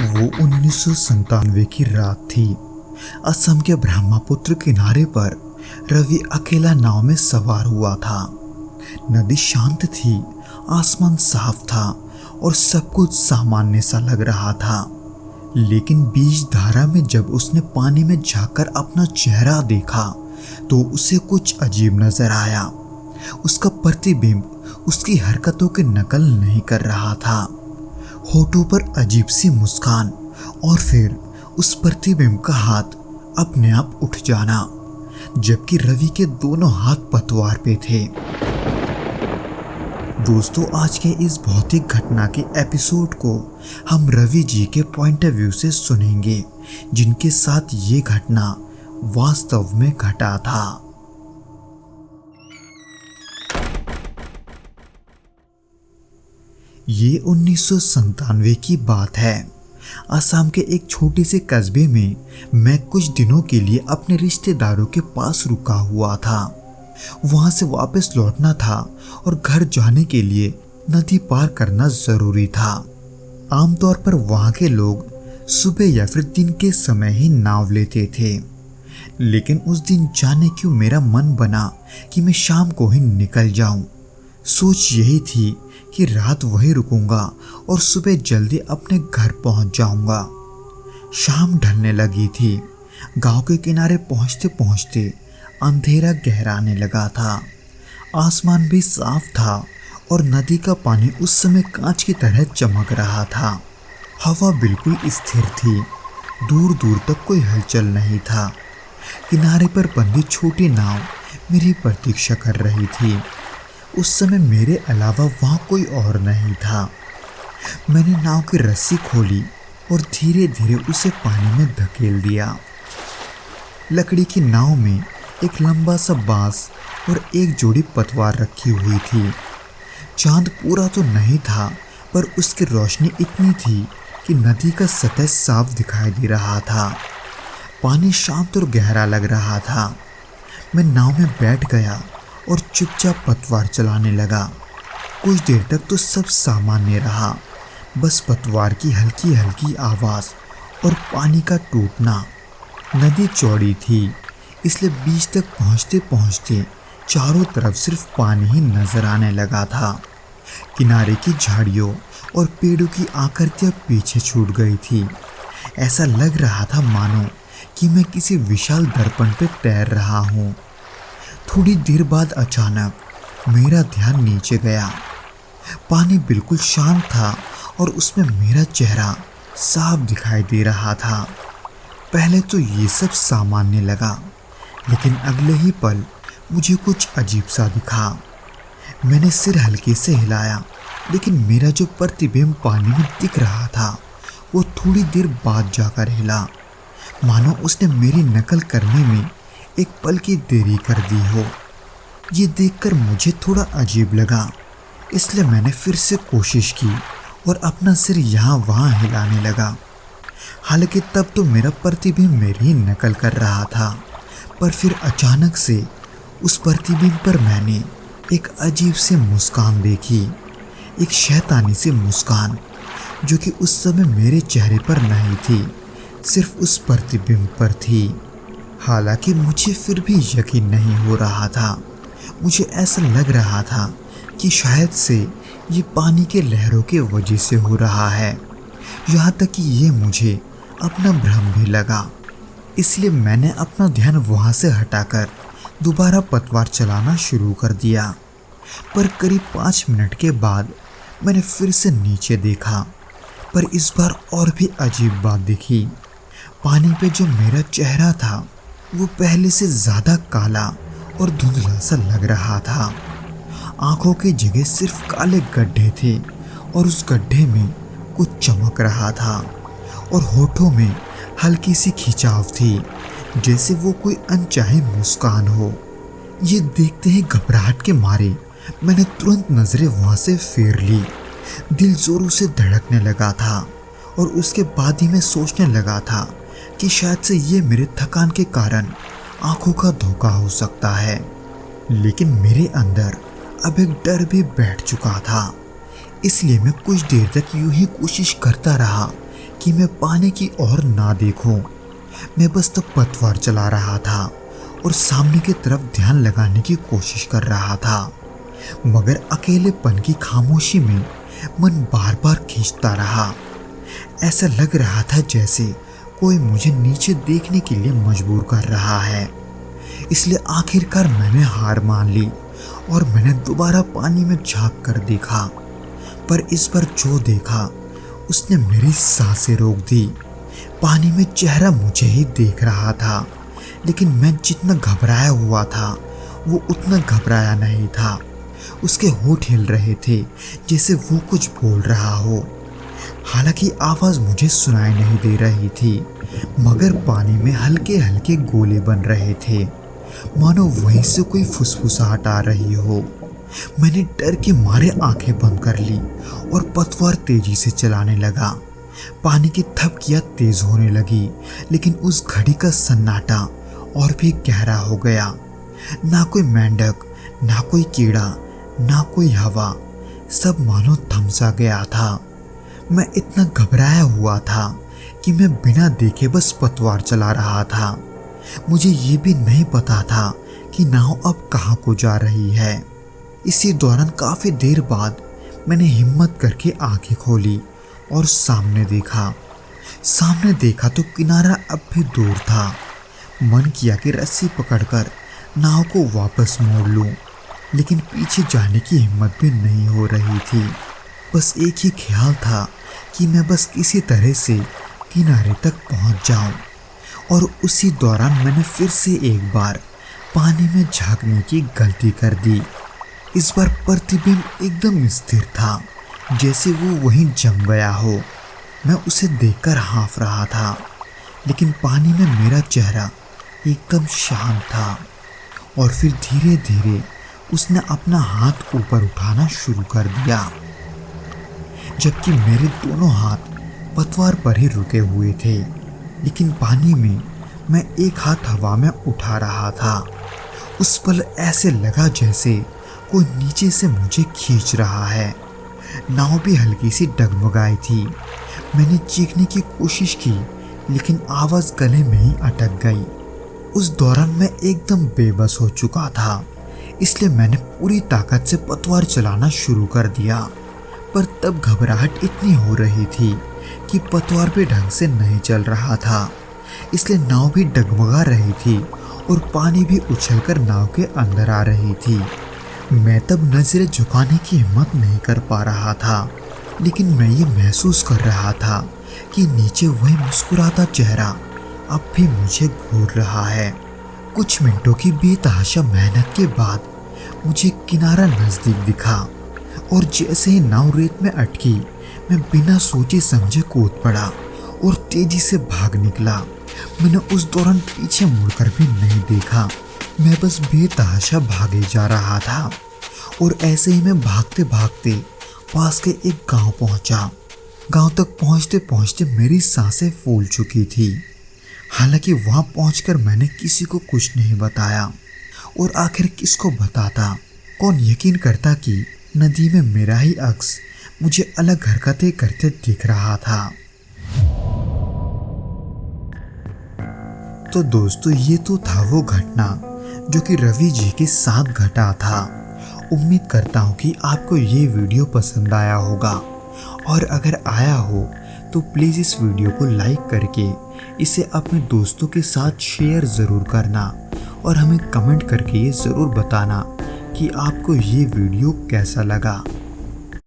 वो 1997 की रात थी। असम के ब्रह्मपुत्र किनारे पर रवि अकेला नाव में सवार हुआ था। नदी शांत थी, आसमान साफ था और सब कुछ सामान्य सा लग रहा था। लेकिन बीच धारा में जब उसने पानी में झांककर अपना चेहरा देखा तो उसे कुछ अजीब नजर आया। उसका प्रतिबिंब उसकी हरकतों की नकल नहीं कर रहा था। होठों पर अजीब सी मुस्कान और फिर उस प्रतिबिंब का हाथ अपने आप उठ जाना, जबकि रवि के दोनों हाथ पतवार पे थे। दोस्तों, आज के इस भौतिक घटना के एपिसोड को हम रवि जी के पॉइंट ऑफ व्यू से सुनेंगे, जिनके साथ ये घटना वास्तव में घटा था। ये 1997 की बात है। असम के एक छोटे से कस्बे में मैं कुछ दिनों के लिए अपने रिश्तेदारों के पास रुका हुआ था। वहां से वापस लौटना था और घर जाने के लिए नदी पार करना जरूरी था। आमतौर पर वहां के लोग सुबह या फिर दिन के समय ही नाव लेते थे, लेकिन उस दिन जाने क्यों मेरा मन बना कि मैं शाम को ही निकल जाऊं। सोच यही थी कि रात वहीं रुकूंगा और सुबह जल्दी अपने घर पहुंच जाऊंगा। शाम ढलने लगी थी। गांव के किनारे पहुंचते पहुंचते अंधेरा गहराने लगा था। आसमान भी साफ था और नदी का पानी उस समय कांच की तरह चमक रहा था। हवा बिल्कुल स्थिर थी, दूर दूर तक कोई हलचल नहीं था। किनारे पर बंधी छोटी नाव मेरी प्रतीक्षा कर रही थी। उस समय मेरे अलावा वहाँ कोई और नहीं था। मैंने नाव की रस्सी खोली और धीरे धीरे उसे पानी में धकेल दिया। लकड़ी की नाव में एक लंबा सा बांस और एक जोड़ी पतवार रखी हुई थी। चांद पूरा तो नहीं था, पर उसकी रोशनी इतनी थी कि नदी का सतह साफ दिखाई दे रहा था। पानी शांत और गहरा लग रहा था। मैं नाव में बैठ गया और चुपचाप पतवार चलाने लगा। कुछ देर तक तो सब सामान्य रहा, बस पतवार की हल्की हल्की आवाज़ और पानी का टूटना। नदी चौड़ी थी, इसलिए बीच तक पहुँचते पहुँचते चारों तरफ सिर्फ पानी ही नजर आने लगा था। किनारे की झाड़ियों और पेड़ों की आकृतियाँ पीछे छूट गई थी। ऐसा लग रहा था मानो कि मैं किसी विशाल दर्पण पर तैर रहा हूँ। थोड़ी देर बाद अचानक मेरा ध्यान नीचे गया। पानी बिल्कुल शांत था और उसमें मेरा चेहरा साफ दिखाई दे रहा था। पहले तो ये सब सामान्य लगा, लेकिन अगले ही पल मुझे कुछ अजीब सा दिखा। मैंने सिर हल्के से हिलाया, लेकिन मेरा जो प्रतिबिंब पानी में दिख रहा था वो थोड़ी देर बाद जाकर हिला, मानो उसने मेरी नकल करने में एक पल की देरी कर दी हो। ये देखकर मुझे थोड़ा अजीब लगा, इसलिए मैंने फिर से कोशिश की और अपना सिर यहाँ वहाँ हिलाने लगा। हालांकि तब तो मेरा प्रतिबिंब मेरी ही नकल कर रहा था, पर फिर अचानक से उस प्रतिबिंब पर मैंने एक अजीब सी मुस्कान देखी। एक शैतानी सी मुस्कान, जो कि उस समय मेरे चेहरे पर नहीं थी, सिर्फ उस प्रतिबिंब पर थी। हालांकि मुझे फिर भी यकीन नहीं हो रहा था। मुझे ऐसा लग रहा था कि शायद से ये पानी के लहरों की वजह से हो रहा है। यहाँ तक कि ये मुझे अपना भ्रम भी लगा। इसलिए मैंने अपना ध्यान वहाँ से हटाकर दोबारा पतवार चलाना शुरू कर दिया। पर करीब 5 मिनट के बाद मैंने फिर से नीचे देखा, पर इस बार और भी अजीब बात दिखी। पानी पे जो मेरा चेहरा था वो पहले से ज़्यादा काला और धुंधला सा लग रहा था। आंखों की जगह सिर्फ काले गड्ढे थे और उस गड्ढे में कुछ चमक रहा था और होठों में हल्की सी खिंचाव थी, जैसे वो कोई अनचाही मुस्कान हो। ये देखते ही घबराहट के मारे मैंने तुरंत नजरें वहाँ से फेर ली। दिल जोरों से धड़कने लगा था और उसके बाद ही मैं सोचने लगा था कि शायद से ये मेरे थकान के कारण आंखों का धोखा हो सकता है। लेकिन मेरे अंदर अब एक डर भी बैठ चुका था। इसलिए मैं कुछ देर तक यूं ही कोशिश करता रहा कि मैं पानी की ओर ना देखूं। मैं बस तब पतवार चला रहा था और सामने की तरफ ध्यान लगाने की कोशिश कर रहा था, मगर अकेलेपन की खामोशी में मन बार बार खींचता रहा। ऐसा लग रहा था जैसे कोई मुझे नीचे देखने के लिए मजबूर कर रहा है। इसलिए आखिरकार मैंने हार मान ली और मैंने दोबारा पानी में झांक कर देखा, पर इस बार जो देखा उसने मेरी सांसें रोक दी। पानी में चेहरा मुझे ही देख रहा था, लेकिन मैं जितना घबराया हुआ था वो उतना घबराया नहीं था। उसके होंठ हिल रहे थे जैसे वो कुछ बोल रहा हो। हालांकि आवाज़ मुझे सुनाई नहीं दे रही थी, मगर पानी में हल्के हल्के गोले बन रहे थे, मानो वहीं से कोई फुसफुसाहट आ रही हो। मैंने डर के मारे आंखें बंद कर ली और पतवार तेजी से चलाने लगा। पानी की थपकियां तेज होने लगी, लेकिन उस घड़ी का सन्नाटा और भी गहरा हो गया। ना कोई मेंढक, ना कोई कीड़ा, ना कोई हवा, सब मानो थम सा गया था। मैं इतना घबराया हुआ था कि मैं बिना देखे बस पतवार चला रहा था। मुझे ये भी नहीं पता था कि नाव अब कहाँ को जा रही है। इसी दौरान काफ़ी देर बाद मैंने हिम्मत करके आंखें खोली और सामने देखा तो किनारा अब भी दूर था। मन किया कि रस्सी पकड़कर नाव को वापस मोड़ लूं, लेकिन पीछे जाने की हिम्मत भी नहीं हो रही थी। बस एक ही ख्याल था कि मैं बस किसी तरह से किनारे तक पहुंच जाऊं। और उसी दौरान मैंने फिर से एक बार पानी में झांकने की गलती कर दी। इस बार प्रतिबिंब एकदम स्थिर था, जैसे वो वहीं जम गया हो। मैं उसे देखकर हाँफ रहा था, लेकिन पानी में मेरा चेहरा एकदम शांत था। और फिर धीरे धीरे उसने अपना हाथ ऊपर उठाना शुरू कर दिया, जबकि मेरे दोनों हाथ पतवार पर ही रुके हुए थे। लेकिन पानी में मैं एक हाथ हवा में उठा रहा था। उस पल ऐसे लगा जैसे कोई नीचे से मुझे खींच रहा है। नाव भी हल्की सी डगमगाई थी। मैंने चीखने की कोशिश की, लेकिन आवाज़ गले में ही अटक गई। उस दौरान मैं एकदम बेबस हो चुका था, इसलिए मैंने पूरी ताकत से पतवार चलाना शुरू कर दिया। पर तब घबराहट इतनी हो रही थी कि पतवार भी ढंग से नहीं चल रहा था, इसलिए नाव भी डगमगा रही थी और पानी भी उछलकर नाव के अंदर आ रही थी। मैं तब नजरें झुकाने की हिम्मत नहीं कर पा रहा था, लेकिन मैं ये महसूस कर रहा था कि नीचे वही मुस्कुराता चेहरा अब भी मुझे घूर रहा है। कुछ मिनटों की बेतहाशा मेहनत के बाद मुझे किनारा नजदीक दिखा, और जैसे ही नाव रेत में अटकी, मैं बिना सोचे समझे कूद पड़ा और तेजी से भाग निकला। मैंने उस दौरान पीछे मुड़कर भी नहीं देखा। मैं बस बेतहाशा भागे जा रहा था, और ऐसे ही मैं भागते भागते पास के एक गांव पहुंचा। गांव तक पहुंचते पहुंचते मेरी सांसें फूल चुकी थी। हालांकि वहां पहुंचकर मैंने किसी को कुछ नहीं बताया, और आखिर किसको बताता। कौन यकीन करता कि नदी में मेरा ही अक्स मुझे अलग हरकतें करते दिख रहा था। तो दोस्तों, ये तो था वो घटना जो कि रवि जी के साथ घटा था। उम्मीद करता हूँ कि आपको ये वीडियो पसंद आया होगा, और अगर आया हो तो प्लीज़ इस वीडियो को लाइक करके इसे अपने दोस्तों के साथ शेयर ज़रूर करना, और हमें कमेंट करके ये ज़रूर बताना कि आपको ये वीडियो कैसा लगा।